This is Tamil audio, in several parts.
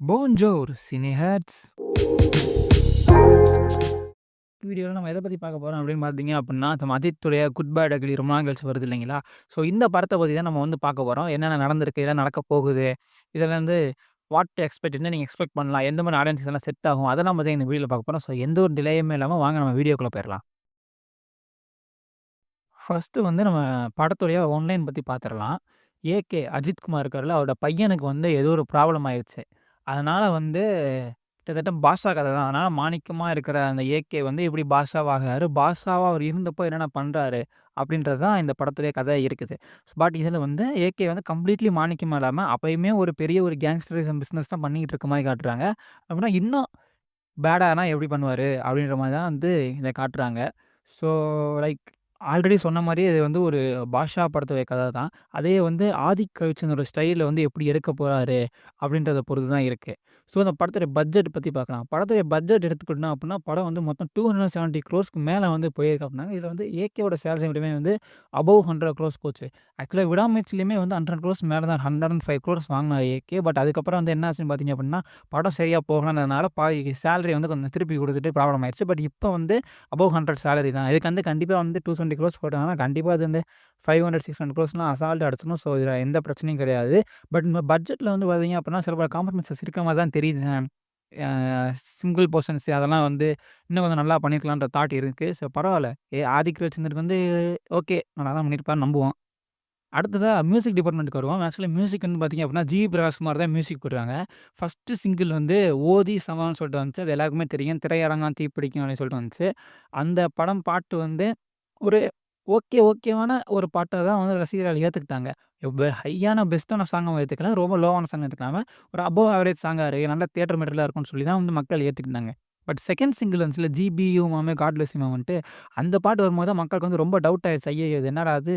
Bonjour, cineheads. வீடியோல நம்ம எத பத்தி பார்க்க போறோம் அப்படின்னு பார்த்தீங்க அப்படின்னா, நம்ம அஜித்துடைய குட் பேட் அக்லி ரொம்ப நாள் கழிச்சு வருது இல்லைங்களா? ஸோ இந்த படத்த பத்தி தான் நம்ம வந்து பார்க்க போறோம். என்னென்ன நடந்திருக்கு? என்ன நடக்கப் போகுது? இதுல வந்து வாட் டு எக்ஸ்பெக்ட் என்ன நீங்க எக்ஸ்பெக்ட் பண்ணலாம்? எந்த மாரி ஆடியன்ஸ்க்கு எல்லாம் செட் ஆகும்? அதெல்லாம் பத்தி இந்த வீடியோல பார்க்க போறோம். ஸோ எந்த ஒரு டிலேயுமே இல்லாம வாங்க நம்ம வீடியோக்குள்ள போயிரலாம். ஃபர்ஸ்ட்டு வந்து நம்ம படத்துடைய ஒன்லைன் பத்தி பார்த்துரலாம். ஏகே அஜித் குமார் இருக்கார்ல, அவரோட பையனுக்கு வந்து ஏதோ ஒரு ப்ராப்ளம் ஆயிருச்சு. அதனால வந்து கிட்டத்தட்ட பாஷா கத தான். அதனால மாணிக்கமா இருக்கிற அந்த ஏகே வந்து எப்படி பாஷாவாகுறாரு, பாஷாவா அவர் இருந்தப்போ என்னென்ன பண்றாரு, அப்படின்றது தான் இந்த படத்துடைய கதை இருக்குது. பட் இதில வந்து ஏகே வந்து கம்ப்ளீட்லி மாணிக்கமா இல்லாம, அப்பயுமே ஒரு பெரிய ஒரு கேங்ஸ்டரிசம் பிசினஸ் தான் பண்ணிக்கிட்டு இருக்க மாரி காட்டுறாங்க. அப்படின்னா இன்னும் பேடானா எப்படி பண்ணுவாரு? அப்படின்ற மாரி தான் வந்து இத காட்டுறாங்க. ஸோ லைக் ஆல்ரெடி சொன்ன மாரியே இது வந்து ஒரு பாஷா படத்துடைய கத தான். அதே வந்து ஆதிக் ரவிச்சந்திரோட ஸ்டைல்ல வந்து எப்படி எடுக்க போறாரு? அப்படின்றத பொறுத்து தான் இருக்கு. ஸோ அந்த படத்துடைய பட்ஜெட் பத்தி பார்க்கலாம். படத்துடைய பட்ஜெட் எடுத்துக்கிட்டோம் அப்படின்னா, படம் வந்து மொத்தம் 270 க்ரோர்ஸ்க்கு மேல வந்து போயிருக்கு அப்படின்னாங்க. இதுல வந்து ஏகேவோட சேல்ரி மட்டுமே வந்து அபோவ் 100 க்ரோர்ஸ் போச்சு. ஆக்சுவலா விடாமுயற்சியிலுமே வந்து 100 க்ரோர்ஸ் மேல தான் 105 க்ரோர்ஸ் வாங்குனாரு ஏகே. பட் அதுக்கப்புறம் வந்து என்ன ஆச்சுன்னு பார்த்தீங்க அப்படின்னா, படம் சரியா போகலன்றதுனால பாதி சேலரிய வந்து கொஞ்சம் திருப்பி குடுத்துட்டு ப்ராப்ளம் ஆயிருச்சு. பட் இப்ப வந்து அபோவ் 100 சேலரி தான். இதுக்கு வந்து கண்டிப்பா வந்து 220 க்ரோர்ஸ் போட்டாங்கன்னா, கண்டிப்பா அது வந்து 500, 600 க்ரோர்ஸ்லாம் அசால்ட்டா அடிச்சிடும். ஸோ, இதுல எந்த பிரச்சனையும் கிடையாது. பட் இந்த பட்ஜெட்ல வந்து பார்த்தீங்க அப்படின்னா, சில பல காம்ப்ரமைசஸ் இருக்க மாரி தான் தெரியுது. அ சிங்கிள் போர்ஷன்ஸ் அதெல்லாம் வந்து இன்னும் கொஞ்சம் நல்லா பண்ணியிருக்கலான்ற தாட் இருக்கு. ஸோ, பரவால்ல. ஆதிக் ரவிச்சந்தருக்கு வந்து ஓகே. நல்லா தான் பண்ணியிருப்பாருன்னு நம்புவோம். அடுத்ததா மியூசிக் டிபார்ட்மெண்ட்க்கு வருவோம். ஆக்சுவலா மியூசிக் வந்து பார்த்தீங்க அப்படின்னா, பிரகாஷ்குமார் தான் மியூசிக் போடுறாங்க. ஃபர்ஸ்ட்டு சிங்கிள் வந்து ஓதி சமான்னு சொல்லிட்டு வந்துச்சு. அது எல்லாருக்குமே தெரியும். திரையரங்கம் தீப்பிடிக்கும் அப்படின்னு சொல்லிட்டு வந்துச்சு. அந்த படம் பாட்டு வந்து ஒரு ஓகேவான ஒரு பாட்டா தான் வந்து ரசிகர்கள் ஏத்துக்கிட்டாங்க. ஹையான பெஸ்ட்டான சாங்காவும் ஏத்துக்கல. ரொம்ப லோவான சாங் ஏத்துக்காம, ஒரு அபோவ் ஆவரேஜ் சாங்கா இருக்கு. நல்ல தியேட்டர் மெட்டீரியலா இருக்கும்னு சொல்லி தான் வந்து மக்கள் ஏத்துக்கிட்டாங்க. பட் செகண்ட் சிங்கிள் வந்துச்சுல்ல, "ஜிபியு மாமே காட் பிளெஸ் யூ மாமன்ட்டு" அந்த பாட்டு வரும்போது தான் மக்களுக்கு வந்து ரொம்ப டவுட் ஆயிருச்சு. ஐய்யய்யோ! இது என்னடா இது?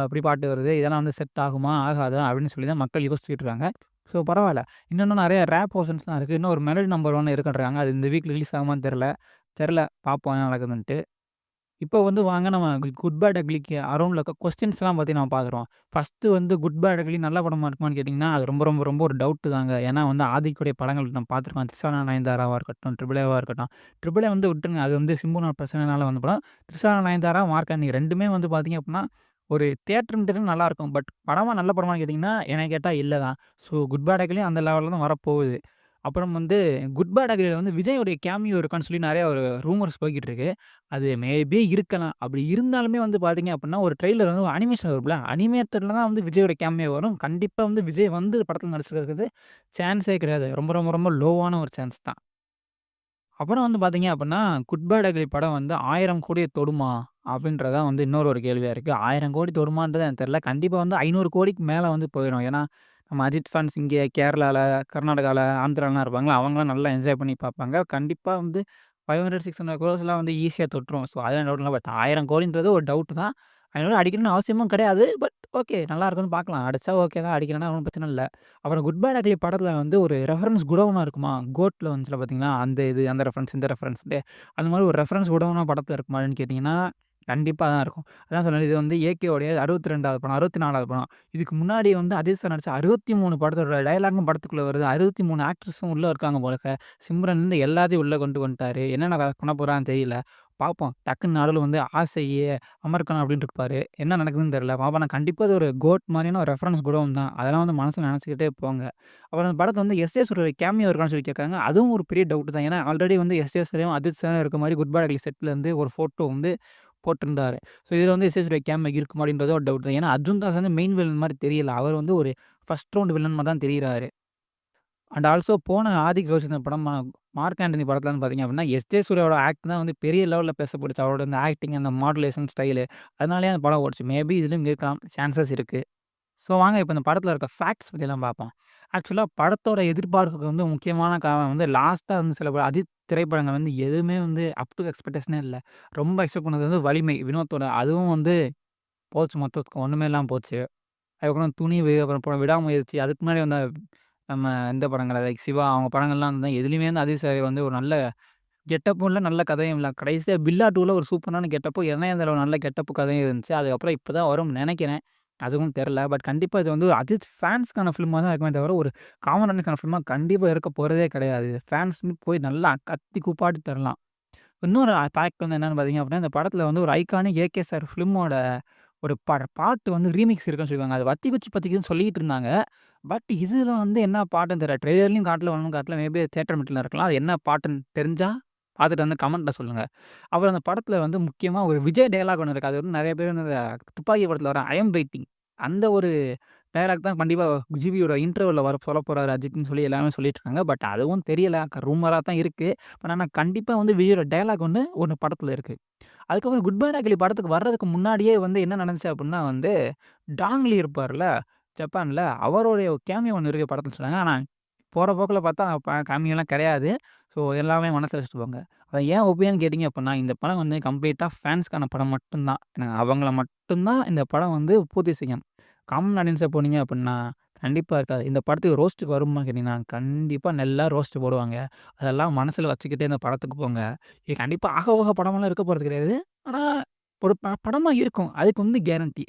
இப்படி பாட்டு வருது. இதெல்லாம் வந்து செட் ஆகுமா? ஆகாதா? அப்படின்னு சொல்லி தான் மக்கள் யோசிச்சுட்டு இருக்காங்க. ஸோ பரவால்ல. இன்னும் நெறைய ரேப் போர்ஷன்ஸ்லாம் இருக்கு. இன்னும் ஒரு மெலடி நம்பர் 1 இருக்குன்றாங்க. அது இந்த வீக் ரிலீஸ் ஆகுமான்னு தெர்ல. பார்ப்போம் என்ன நடக்குதுன்ட்டு. இப்போ வந்து வாங்க நம்ம குட் பேட் அக்லிக்கு அரவுண்ட்ல இருக்க கொஸ்டின்ஸ்லாம் பத்தி நம்ம பார்க்குறோம். ஃபர்ஸ்ட்டு வந்து குட் பேட் அக்லி நல்ல படமா இருக்குமான்னு கேட்டீங்கன்னா, அது ரொம்ப ஒரு டவுட்டு தாங்க. ஏன்னா வந்து ஆதிக்குடைய படங்கள் நம்ம பார்த்துருக்கோம். திரிஷா நயன்தாராவா இருக்கட்டும், ட்ரிபிள் ஏவா இருக்கட்டும். ட்ரிபிள் ஏ வந்து விட்டுருங்க. அது வந்து சிம்புனோட பிரச்சனைனால வந்த படம். திரிஷா நயன்தாரா, மார்க் ஆண்டனி 2மே வந்து பார்த்தீங்க அப்டின்னா, ஒரு தியேட்டர் நல்லாருக்கும். பட் படமா நல்ல படமான்னு கேட்டீங்கன்னா, என்னைய கேட்டா இல்ல தான். ஸோ குட் பேட் அக்லியும் அந்த லெவல்ல தான் வரப்போகுது. அப்புறம் வந்து குட் பேட் அக்லில வந்து விஜயோடைய கேமியோ இருக்கான்னு சொல்லி நெறைய ஒரு ரூமர்ஸ் போய்க்கிட்டு இருக்கு. அது மேபி இருக்கலாம். அப்படி இருந்தாலுமே வந்து பார்த்தீங்க அப்படின்னா, ஒரு ட்ரெய்லர் வந்து ஒரு அனிமேஷன் வரும்ல, அனிமேட்டட்ல தான் வந்து விஜயோட கேமியோ வரும். கண்டிப்பா வந்து விஜய் வந்து படத்துல நடிச்சிருக்கிறது சான்ஸே கிடையாது. ரொம்ப லோவான ஒரு சான்ஸ் தான். அப்புறம் வந்து பார்த்தீங்க அப்படின்னா, குட் பேட் அக்லி படம் வந்து 1000 கோடிய தொடுமா? அப்படின்றது தான் வந்து இன்னொரு ஒரு கேள்வியா இருக்கு. 1000 கோடி தொடுமான்றது எனக்கு தெரியல. கண்டிப்பா வந்து 500 கோடிக்கு மேல வந்து போயிரும். ஏன்னா, நம்ம அஜித் ஃபேன்ஸ் இங்கே கேரளால, கர்நாடகால, ஆந்திராலாம் இருப்பாங்கல்ல, அவங்கலாம் நல்லா என்ஜாய் பண்ணி பார்ப்பாங்க. கண்டிப்பா வந்து 500, 600 குரோர்ஸ்லாம் வந்து ஈஸியா தொட்டுரும். ஸோ, அதெல்லாம் டவுட் இல்ல. பட் 1000 கோடின்றது ஒரு டவுட் தான். 500 அடிக்கணும்னு அவசியமும் கிடையாது. பட் ஓகே நல்லா இருக்குன்னு பார்க்கலாம். அடிச்சா ஓகே தான். அடிக்கலன்னா ஒண்ணும் பிரச்சனை இல்ல. அப்புறம் குட் பேட் அக்லி படத்துல வந்து ஒரு ரெஃபரன்ஸ் குடோனா இருக்குமா? கோட்ல வந்துச்சுல பார்த்தீங்களா? அந்த இது, அந்த ரெஃபரன்ஸ், இந்த ரெஃபரன்ஸ்ன்ட்டு. அந்த மாரி ஒரு ரெஃபரன்ஸ் குடோனா படத்துல இருக்குமான்னு கேட்டீங்கன்னா, கண்டிப்பா தான் இருக்கும். அதான் சொன்னேன்ல இது வந்து ஏகேவோடைய 62வது படம், 64வது படம். இதுக்கு முன்னாடி வந்து அஜித் சார் நடிச்ச 63 படத்தோட டயலாக்கும் படத்துக்குள்ள வருது. 63 ஆக்டர்ஸும் உள்ள இருக்காங்க போலக்க. சிம்ரன்லேருந்து எல்லாத்தையும் உள்ள கொண்டு வந்துட்டாரு. என்னென்ன பண்ண போறான்னு தெரியல. பார்ப்போம். டக்குன்னு நடுவுல வந்து ஆசையே அமர்க்கணும் அப்படின்னு இருப்பாரு. என்ன நடக்குதுன்னு தெரியல. பாப்போம். ஆனா கண்டிப்பா அது ஒரு கோட் மாரியான ஒரு ரெஃபரன்ஸ் குடோன் தான். அதெல்லாம் வந்து மனசுல நெனச்சுக்கிட்டே போங்க. அப்புறம் அந்த படத்துல வந்து எஸ்.ஏ. சூர்யாவோட கேமியோ இருக்கான்னு சொல்லி கேட்கறாங்க. அதுவும் ஒரு பெரிய டவுட் தான். ஏன்னா ஆல்ரெடி வந்து எஸ்.ஏ. சூர்யாவும், அஜித் சாரும் இருக்க மாரி குட் பேட் அக்லி செட்ல இருந்து ஒரு ஃபோட்டோ வந்து போட்டிருந்தாரு. ஸோ இதுல வந்து எஸ்.ஏ. சூர்யா கேமியோ இருக்குமா அப்படின்றது ஒரு டவுட் தான். ஏன்னா அர்ஜுன் தாஸ் வந்து மெயின் வில்லன் மாரி தெரியல. அவர் வந்து ஒரு ஃபர்ஸ்ட் ரவுண்ட் வில்லன் மாரி தான் தெரியிறாரு. அண்ட் ஆல்சோ போன ஆதிக் ரோஷன் படம் மார்க் ஆண்டனி படத்துல வந்து பார்த்தீங்க அப்படின்னா, எஸ்.ஜே. சூர்யாவோட ஆக்ட் தான் வந்து பெரிய லெவல்ல பேசப்பட்டுச்சு. அவரோட அந்த ஆக்டிங், அந்த மாடுலேஷன் ஸ்டைலு அதனாலேயே அந்த படம் ஓடுச்சு. மேபி இதுலயும் இருக்கலாம். சான்சஸ் இருக்கு. ஸோ வாங்க இப்ப இந்த படத்துல இருக்க ஃபேக்ட்ஸ் பத்திலாம் பார்ப்போம். ஆக்சுவலா படத்தோட எதிர்பார்ப்புக்கு வந்து முக்கியமான காரணம் வந்து லாஸ்ட்டா வந்து சில அஜித் திரைப்படங்கள் வந்து எதுவுமே வந்து அப் டூ எக்ஸ்பெக்டேஷனே இல்ல. ரொம்ப எக்ஸ்பெக்ட் பண்ணது வந்து வலிமை, வினோத்தோட அதுவும் வந்து போச்சு மொத்தத்துக்கு ஒண்ணுமே இல்லாம போச்சு. அதுக்கப்புறம் துணிவு, அப்புறம் விடாமுயற்சி, அதுக்கு முன்னாடி வந்த நம்ம இந்த படங்கள் லைக் சிவா அவங்க படங்கள்லாம் வந்து எதுலயுமே வந்து அஜித் சார் வந்து ஒரு நல்ல கெட்டப்பும் இல்ல, நல்ல கதையும் இல்ல. கடைசியா பில்லா 2ல ஒரு சூப்பரான கெட்டப்பும், இணையதளம் நல்ல கெட்டப்பு கதையும் இருந்துச்சு. அதுக்கப்புறம் இப்ப தான் வரும்னு நெனைக்கிறேன். அதுவும் தெரியல. பட் கண்டிப்பா இது வந்து அஜித் ஃபேன்ஸ்க்கான ஃபிலிமா தான் இருக்குமே தவிர, ஒரு காமன் மேனுக்கான ஃபிலிமா கண்டிப்பா இருக்க போறதே கிடையாது. ஃபேன்ஸ்ன்னு போய் நல்லா கத்தி கூப்பாடி தரலாம். இன்னொரு ஃபேக்ட் வந்து என்னன்னு பார்த்தீங்க அப்படின்னா, இந்த படத்தில வந்து ஒரு ஐகானிக் ஏகே சார் ஃபிலிமோட ஒரு பாட்டு வந்து ரீமிக்ஸ் இருக்குன்னு சொல்லிருக்காங்க. அது வத்தி குச்சி பத்திக்குதுன்னு சொல்லிட்டு இருந்தாங்க. பட் இதுல வந்து என்ன பாட்டுன்னு தெரியல. ட்ரெய்லர்லயும் காட்டல, ஒண்ணும் காட்டல. மேபி தியேட்டர் மெட்ல இருக்கலாம். அது என்ன பாட்டுன்னு தெரிஞ்சா பார்த்துட்டு வந்து கமெண்ட்ல சொல்லுங்க. அப்புறம் அந்த படத்தில வந்து முக்கியமா ஒரு விஜய் டயலாக் ஒண்ணு இருக்கு. அது வந்து நெறைய பேர் வந்து இந்த துப்பாக்கி படத்தில வர ஐ அம் வெயிட்டிங் அந்த ஒரு டயலாக் தான் கண்டிப்பா ஜிவியோட இன்டர்வல்ல சொல்லப் போறாரு அஜித்ன்னு சொல்லி எல்லாருமே சொல்லிட்டு இருக்காங்க. பட் அதுவும் தெரியல. ரூமரா தான் இருக்கு. பட் ஆனா கண்டிப்பா வந்து விஜயோட டயலாக் ஒண்ணு படத்தில இருக்கு. அதுக்கப்புறம் குட் பை டாக்லி படத்துக்கு வர்றதுக்கு முன்னாடியே வந்து என்ன நடந்துச்சு அப்டின்னா வந்து, டாங் லீ இருப்பார்ல, ஜப்பான்ல. அவருடைய கேமியோ ஒண்ணு இருக்கு படத்துல சொன்னாங்க. ஆனா, போற போக்குல பார்த்தா கேமியோலாம் கிடையாது. ஸோ எல்லாமே மனசுல வச்சுட்டு போங்க. அத ஏன் ஒப்பினியன் கேட்டீங்க அப்டின்னா, இந்த படம் வந்து கம்ப்ளீட்டா ஃபேன்ஸ்க்கான படம் மட்டும் தான். ஏன்னா அவங்கள மட்டும் தான் இந்த படம் வந்து பூர்த்தி செய்யும். காமன் ஆடியன்ஸா போனீங்க அப்டின்னா, கண்டிப்பா இருக்காது. இந்த படத்துக்கு ரோஸ்ட்டுக்கு வருமான்னு கேட்டீங்கன்னா, கண்டிப்பா நல்லா ரோஸ்ட் போடுவாங்க. அதெல்லாம் மனசுல வச்சுக்கிட்டே இந்த படத்துக்கு போங்க. இது கண்டிப்பா ஆக ஊக படமெல்லாம் இருக்க போறது கிடையாது. ஆனா, ஒரு படமா இருக்கும். அதுக்கு வந்து கேரண்டி.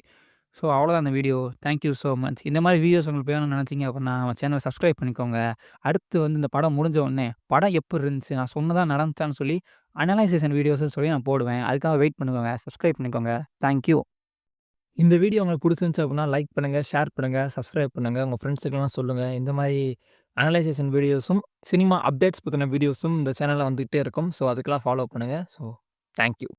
ஸோ அவ்வளோதான் இந்த video. Thank you so much. இந்த மாரி வீடியோஸ் உங்களுக்கு வேணும்னு நெனச்சீங்க அப்டின்னா, நம்ம சேனல சப்ஸ்கிரைப் பண்ணிக்கோங்க. அடுத்து வந்து இந்த படம் முடிஞ்ச உடனே, படம் எப்டி இருந்துச்சு? நான் சொன்னதா நடந்துச்சான்னு சொல்லி, அனலைசேஷன் வீடியோஸ்ன்னு சொல்லி நான் போடுவேன். அதுக்காக வெயிட் பண்ணுங்கங்க. சப்ஸ்கிரைப் பண்ணிக்கோங்க. Thank you. இந்த வீடியோ உங்களுக்கு புடிச்சிருந்துச்சு அப்டின்னா, லைக் பண்ணுங்க, ஷேர் பண்ணுங்க, சப்ஸ்கிரைப் பண்ணுங்க. உங்க ஃப்ரெண்ட்ஸுக்குலாம் சொல்லுங்க. இந்த மாரி அனலைசேஷன் வீடியோஸும், சினிமா அப்டேட்ஸ் பத்தின வீடியோஸும் இந்த சேனல்ல வந்துகிட்டே இருக்கும். ஸோ அதுக்கெல்லாம் ஃபாலோ பண்ணுங்க. So thank you.